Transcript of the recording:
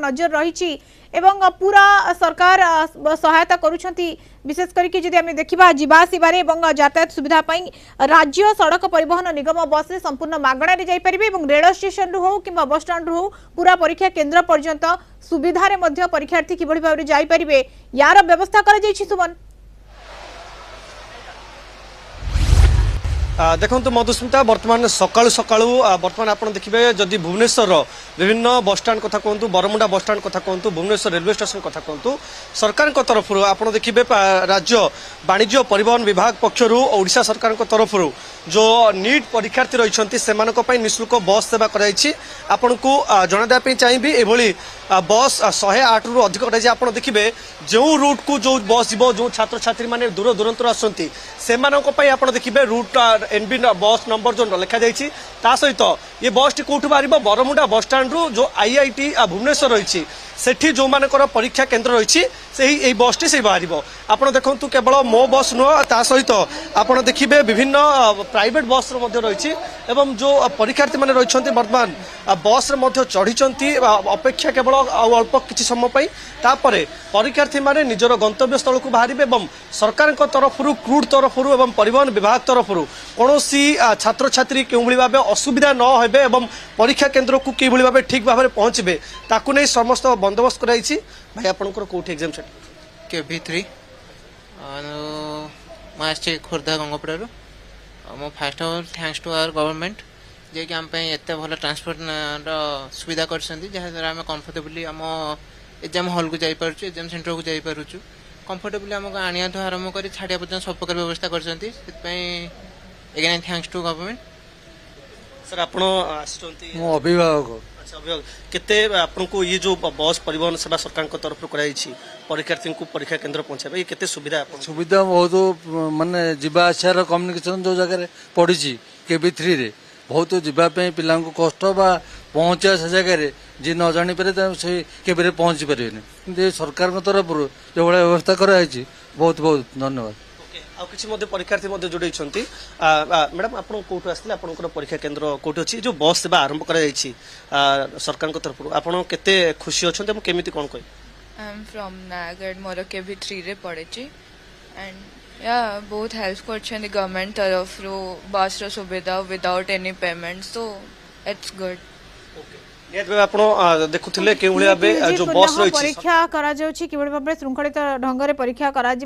नजर रही एवं पूरा सरकार सहायता करुछंती विशेष करके जदि आम देखा जावासबार यातायात सुविधा राज्य सड़क परिवहन निगम बस संपूर्ण मागणार जापर रेल स्टेशन रू हो कि बस स्टाण्ड रू हो पूरा परीक्षा केन्द्र पर्यंत सुविधार परीक्षार्थी किभली भाव जापारे यार व्यवस्था कर सुमन। देखो मधुस्मिता बर्तमान सकाळू सकाळू बर्तमान आप देखिए जदि भुवनेश्वर विभिन्न बस स्टाण्ड कथा कहतु बरमुंडा बस स्टाण्ड कथा कहतु भुवनेश्वर रेलवे स्टेशन कथा कहतु सरकार तरफ आप देखिए राज्य वाणिज्य परिवहन विभाग पक्षर ओडिशा सरकार तरफ जो नीट परीक्षार्थी रही से निःशुल्क बस सेवा कराई आपन को जनादेवाई चाहिए एभली बस 108 रु अधिक कराई आप देखिए जो रूट को जो बस जीव जो छात्र छात्री मैंने दूर दूरांतर आसती से आप देखिए रूट एनबी बस नंबर जो लिखा जाइए सहित ये बस टी कौटू बाहर बरमुंडा बस स्टाण्ड रु जो आईआईटी भुवनेश्वर रही सेठी जो मानकर परीक्षा केन्द्र रही से बस टी से बाहर आप देखु केवल मो बस नुह ता सहित आप देखिए विभिन्न प्राइवेट बस रही एवं जो परीक्षार्थी मैंने रही बर्तमान बस चढ़ी अपेक्षा केवल अल्प किसी समय तापर परीक्षार्थी मैंने निजर गंतव्य स्थल को बाहर एवं सरकार तरफ क्रूड तरफ एवं परिवहन विभाग तरफ कौन छात्र छात्री क्यों भाव असुविधा न हे एवं परीक्षा केन्द्र को कि भाव ठीक भाव में पहुँचे ताकू नहीं समस्त बंदोबस्त कराई भाई आपंकर कौटी एग्जाम सेट KV3 मैं खोर्धा गंगपड़ा मो fast thanks to our government जे कि आम एत भल ट्रांसपोर्ट सुविधा कर जहाँद्वारा आम कंफर्टेबली आम एग्जाम हॉल को जापर एग्जाम सेंटर को जापर कंफर्टेबली आमको आनिया आरंभ कर छाड़िया पर्यटन सब प्रकार व्यवस्था कर थैंक्स टू गवर्नमेंट। सर आप अभिभावक केते आपको ये जो बस परिवहन सेवा सरकार तरफ कराई परीक्षार्थी को परीक्षा केन्द्र पहुंचा ये केते सुविधा सुविधा बहुत माने जीवा आसार कम्युनिकेशन जो जगह पड़ी KV3 रे बहुत जीवाई पिला कष्ट बा पहुँचा से जगह जी न जानी पारे से केवे पहुँची पारे सरकार तरफ जो भाई व्यवस्था कराई बहुत बहुत धन्यवाद। किसी परीक्षार्थी जोड़े मैडम आप कौटू आसते आप परीक्षा केन्द्र कौटी अच्छी जो बस सेवा आरंभ कर सरकार तरफ आपड़ केते खुशी अच्छा केमी कौन कह I am from नागड़ more KV3 रे पढ़े एंड या बहुत हेल्प कर गवर्नमेंट तरफ बस रो सुविधा without any payment so it's good. देखुले जो बस रही परीक्षा करा जाउछि किबे भाबरे शृंखलित ढंग रे परीक्षा करा